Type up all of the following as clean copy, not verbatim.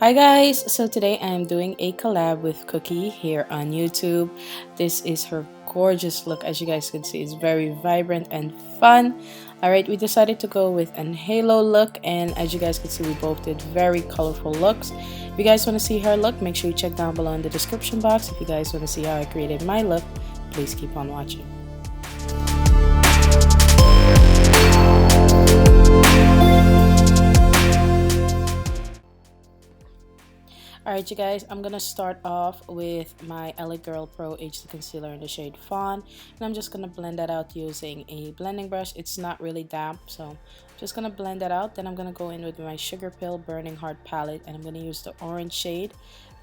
Hi guys, so today I'm doing a collab with Cookie here on YouTube. This is her gorgeous look. As you guys can see, it's very vibrant and fun. Alright, we decided to go with an halo look, and as you guys can see, we both did very colorful looks. If you guys want to see her look, make sure you check down below in the description box. If you guys want to see how I created my look, please keep on watching. Alright you guys, I'm gonna start off with my LA Girl Pro HD Concealer in the shade Fawn, and I'm just gonna blend that out using a blending brush. It's not really damp, so I'm just gonna blend that out. Then I'm gonna go in with my Sugar Pill Burning Heart palette, and I'm gonna use the orange shade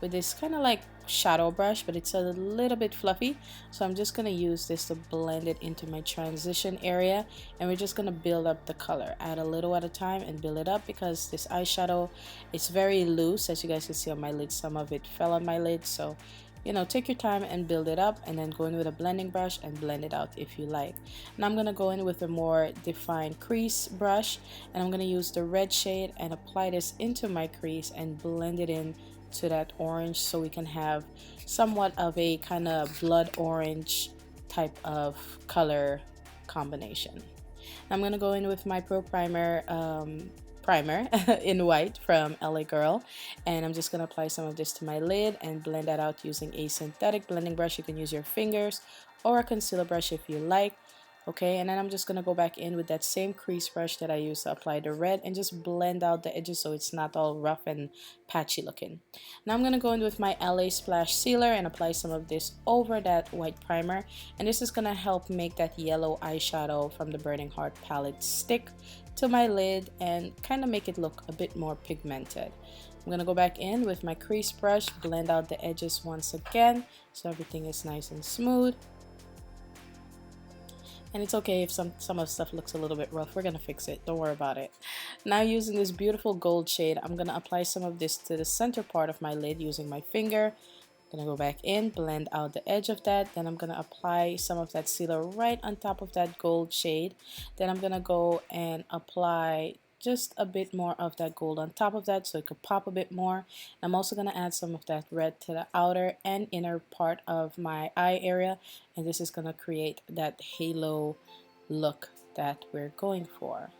with this kind of like shadow brush, but it's a little bit fluffy, so I'm just gonna use this to blend it into my transition area, and we're just gonna build up the color, add a little at a time and build it up, because this eyeshadow, it's very loose. As you guys can see on my lid, some of it fell on my lid, so you know, take your time and build it up, and then go in with a blending brush and blend it out if you like. And I'm gonna go in with a more defined crease brush, and I'm gonna use the red shade and apply this into my crease and blend it in to that orange, so we can have somewhat of a kind of blood orange type of color combination. I'm gonna go in with my Pro Primer in white from LA Girl, and I'm just gonna apply some of this to my lid and blend that out using a synthetic blending brush. You can use your fingers or a concealer brush if you like. Okay, and then I'm just gonna go back in with that same crease brush that I used to apply the red and just blend out the edges so it's not all rough and patchy looking. Now I'm gonna go in with my LAsplash sealer and apply some of this over that white primer, and this is gonna help make that yellow eyeshadow from the Burning Heart palette stick to my lid and kind of make it look a bit more pigmented. I'm gonna go back in with my crease brush, blend out the edges once again so everything is nice and smooth. And it's okay if some of the stuff looks a little bit rough. We're gonna fix it, don't worry about it. Now, using this beautiful gold shade, I'm gonna apply some of this to the center part of my lid using my finger. I'm gonna go back in, blend out the edge of that, then I'm gonna apply some of that sealer right on top of that gold shade. Then I'm gonna go and apply just a bit more of that gold on top of that so it could pop a bit more. I'm also going to add some of that red to the outer and inner part of my eye area, and this is going to create that halo look that we're going for.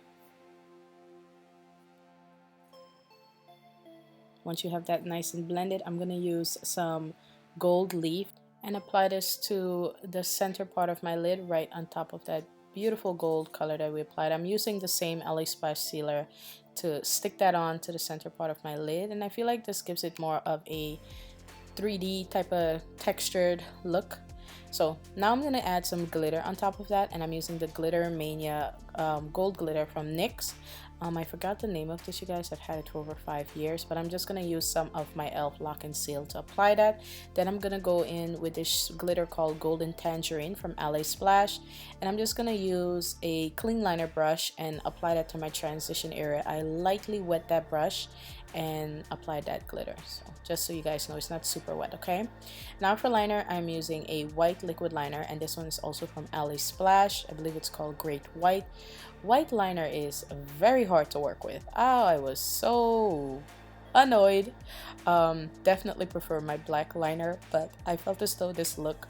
Once you have that nice and blended, I'm going to use some gold leaf and apply this to the center part of my lid right on top of that beautiful gold color that we applied. I'm using the same LAsplash sealer to stick that on to the center part of my lid, and I feel like this gives it more of a 3D type of textured look. So now I'm going to add some glitter on top of that, and I'm using the Glitter Mania gold glitter from NYX. I forgot the name of this, you guys. I've had it for over 5 years, but I'm just going to use some of my e.l.f. Lock and Seal to apply that. Then I'm going to go in with this glitter called Golden Tangerine from LAsplash, and I'm just going to use a clean liner brush and apply that to my transition area. I lightly wet that brush and apply that glitter, so just so you guys know it's not super wet. Okay, now for liner, I'm using a white liquid liner, and this one is also from LAsplash. I believe it's called Great White. White liner is very hard to work with. Oh, I was so annoyed. Definitely prefer my black liner, but I felt as though this look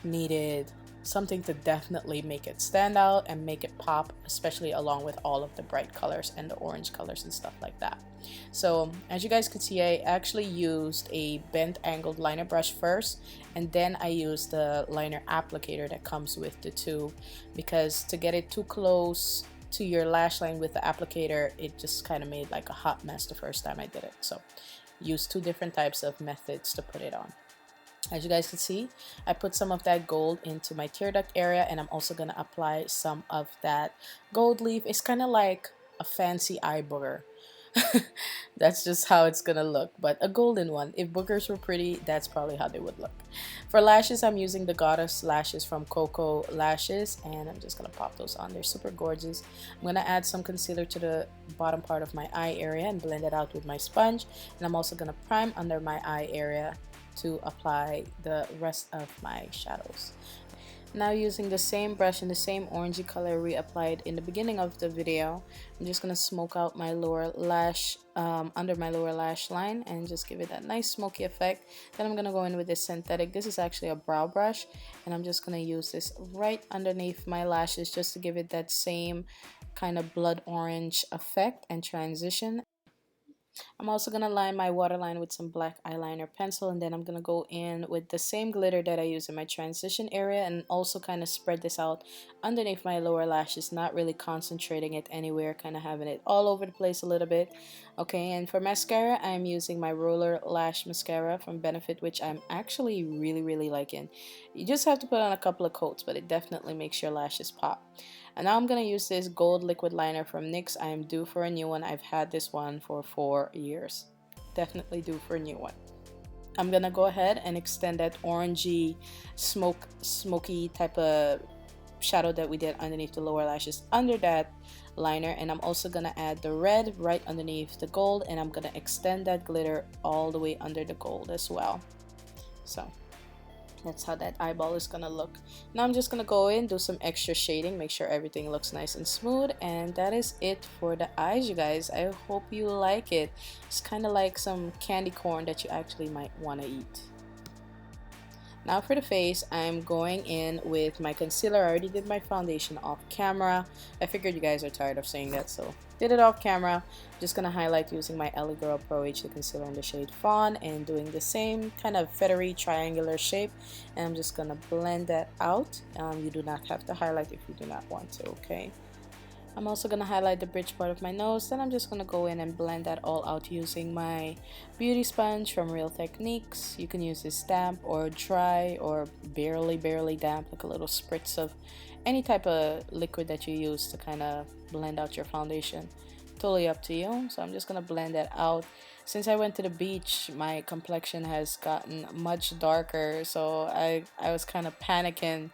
needed something to definitely make it stand out and make it pop, especially along with all of the bright colors and the orange colors and stuff like that. So as you guys can see, I actually used a bent angled liner brush first, and then I used the liner applicator that comes with the tube, because to get it too close to your lash line with the applicator, it just kind of made like a hot mess the first time I did it. So use 2 different types of methods to put it on. As you guys can see, I put some of that gold into my tear duct area, and I'm also going to apply some of that gold leaf. It's kind of like a fancy eye booger. That's just how it's gonna look, but a golden one. If boogers were pretty, that's probably how they would look. For lashes, I'm using the Goddess lashes from Coco Lashes, and I'm just gonna pop those on. They're super gorgeous. I'm gonna add some concealer to the bottom part of my eye area and blend it out with my sponge, and I'm also gonna prime under my eye area to apply the rest of my shadows. Now using the same brush and the same orangey color we applied in the beginning of the video, I'm just going to smoke out my lower lash, under my lower lash line, and just give it that nice smoky effect. Then I'm going to go in with this synthetic. This is actually a brow brush, and I'm just going to use this right underneath my lashes just to give it that same kind of blood orange effect and transition. I'm also going to line my waterline with some black eyeliner pencil, and then I'm going to go in with the same glitter that I use in my transition area and also kind of spread this out underneath my lower lashes, not really concentrating it anywhere, kind of having it all over the place a little bit. Okay, and for mascara, I'm using my Roller Lash Mascara from Benefit, which I'm actually really liking. You just have to put on a couple of coats, but it definitely makes your lashes pop. And now I'm going to use this gold liquid liner from NYX. I am due for a new one. I've had this one for 4 years. Definitely due for a new one. I'm going to go ahead and extend that orangey, smoky type of shadow that we did underneath the lower lashes under that liner. And I'm also going to add the red right underneath the gold. And I'm going to extend that glitter all the way under the gold as well. So that's how that eyeball is gonna look. Now I'm just gonna go in, do some extra shading, make sure everything looks nice and smooth, and that is it for the eyes, you guys. I hope you like it. It's kind of like some candy corn that you actually might want to eat. Now for the face, I'm going in with my concealer. I already did my foundation off camera. I figured you guys are tired of saying that, so did it off camera. Just gonna highlight using my LA Girl Pro HD concealer in the shade Fawn and doing the same kind of feathery triangular shape. And I'm just gonna blend that out. You do not have to highlight if you do not want to, okay? I'm also going to highlight the bridge part of my nose. Then I'm just going to go in and blend that all out using my beauty sponge from Real Techniques. You can use this damp or dry or barely damp, like a little spritz of any type of liquid that you use to kind of blend out your foundation. Totally up to you. So I'm just going to blend that out. Since I went to the beach, my complexion has gotten much darker, so I was kind of panicking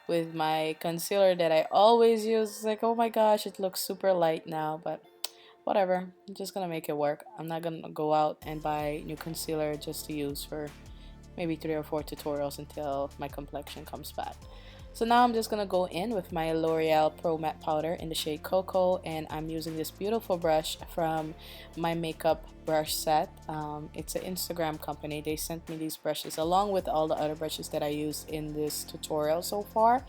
with my concealer that I always use. It's like, oh my gosh, it looks super light now, but whatever, I'm just gonna make it work. I'm not gonna go out and buy new concealer just to use for maybe 3 or 4 tutorials until my complexion comes back. So now I'm just gonna go in with my L'Oreal Pro Matte Powder in the shade Cocoa, and I'm using this beautiful brush from my makeup brush set. It's an Instagram company. They sent me these brushes along with all the other brushes that I used in this tutorial so far,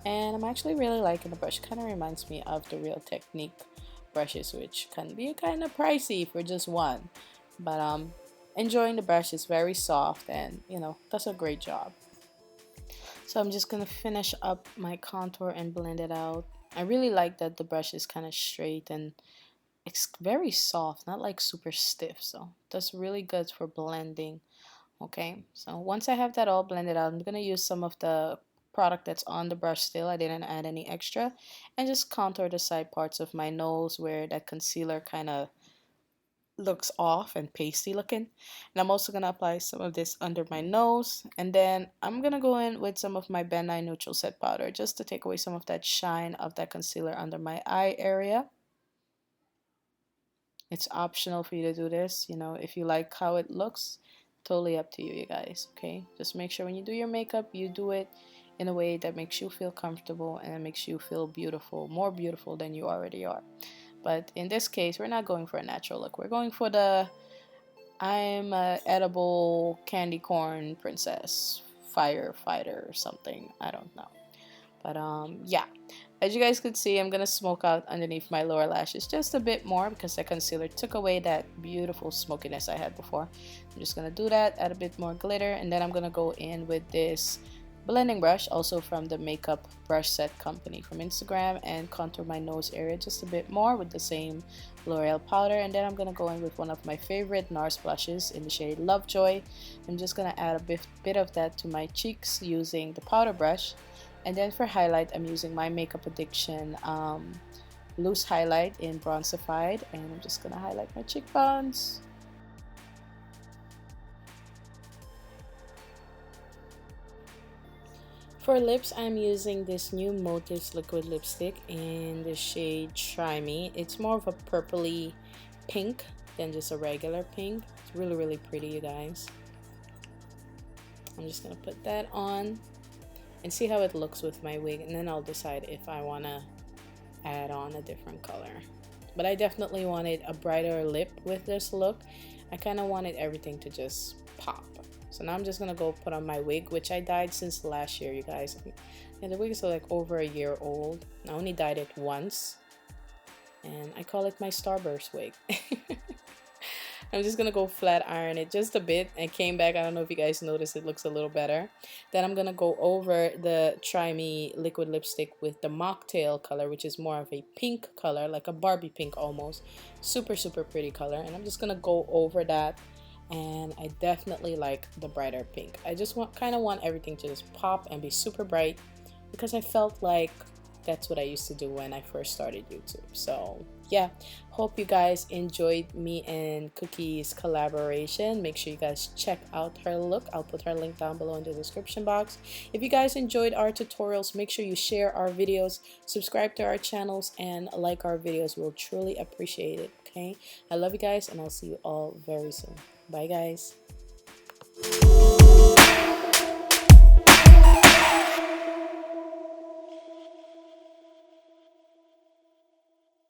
and I'm actually really liking the brush. Kind of reminds me of the Real Technique brushes, which can be kind of pricey for just one, but enjoying the brush. Is very soft and, you know, does a great job. So I'm just going to finish up my contour and blend it out. I really like that the brush is kind of straight and it's very soft, not like super stiff. So that's really good for blending. Okay, so once I have that all blended out, I'm going to use some of the product that's on the brush still. I didn't add any extra. And just contour the side parts of my nose where that concealer kind of looks off and pasty looking. And I'm also going to apply some of this under my nose, and then I'm going to go in with some of my Ben Nye Neutral Set Powder just to take away some of that shine of that concealer under my eye area. It's optional for you to do this, you know, if you like how it looks. Totally up to you, you guys. Okay, just make sure when you do your makeup, you do it in a way that makes you feel comfortable and it makes you feel beautiful, more beautiful than you already are. But in this case, we're not going for a natural look. We're going for the I'm a edible candy corn princess firefighter or something. I don't know. But yeah. As you guys could see, I'm going to smoke out underneath my lower lashes just a bit more because the concealer took away that beautiful smokiness I had before. I'm just going to do that, add a bit more glitter, and then I'm going to go in with this blending brush, also from the Makeup Brush Set company from Instagram, and contour my nose area just a bit more with the same L'Oreal powder. And then I'm going to go in with one of my favorite Nars blushes in the shade Lovejoy. I'm just going to add a bit of that to my cheeks using the powder brush. And then for highlight, I'm using my Makeup Addiction loose highlight in Bronzafied, and I'm just going to highlight my cheekbones. For lips, I'm using this new Motives liquid lipstick in the shade Try Me. It's more of a purpley pink than just a regular pink. It's really pretty, you guys. I'm just going to put that on. and see how it looks with my wig, and then I'll decide if I want to add on a different color. But I definitely wanted a brighter lip with this look. I kind of wanted everything to just pop. So now I'm just gonna go put on my wig, which I dyed since last year, you guys. And the wig is like over a year old. I only dyed it once, and I call it my Starburst wig. I'm just gonna go flat iron it just a bit and came back. I don't know if you guys noticed, it looks a little better. Then I'm gonna go over the Try Me liquid lipstick with the mocktail color, which is more of a pink color, like a Barbie pink almost. Super pretty color, and I'm just gonna go over that. And I definitely like the brighter pink. I just kind of want everything to just pop and be super bright, because I felt like that's what I used to do when I first started YouTube. So yeah, hope you guys enjoyed me and Cookie's collaboration. Make sure you guys check out her look. I'll put her link down below in the description box. If you guys enjoyed our tutorials, make sure you share our videos, subscribe to our channels, and like our videos. We'll truly appreciate it. Okay, I love you guys, and I'll see you all very soon. Bye guys.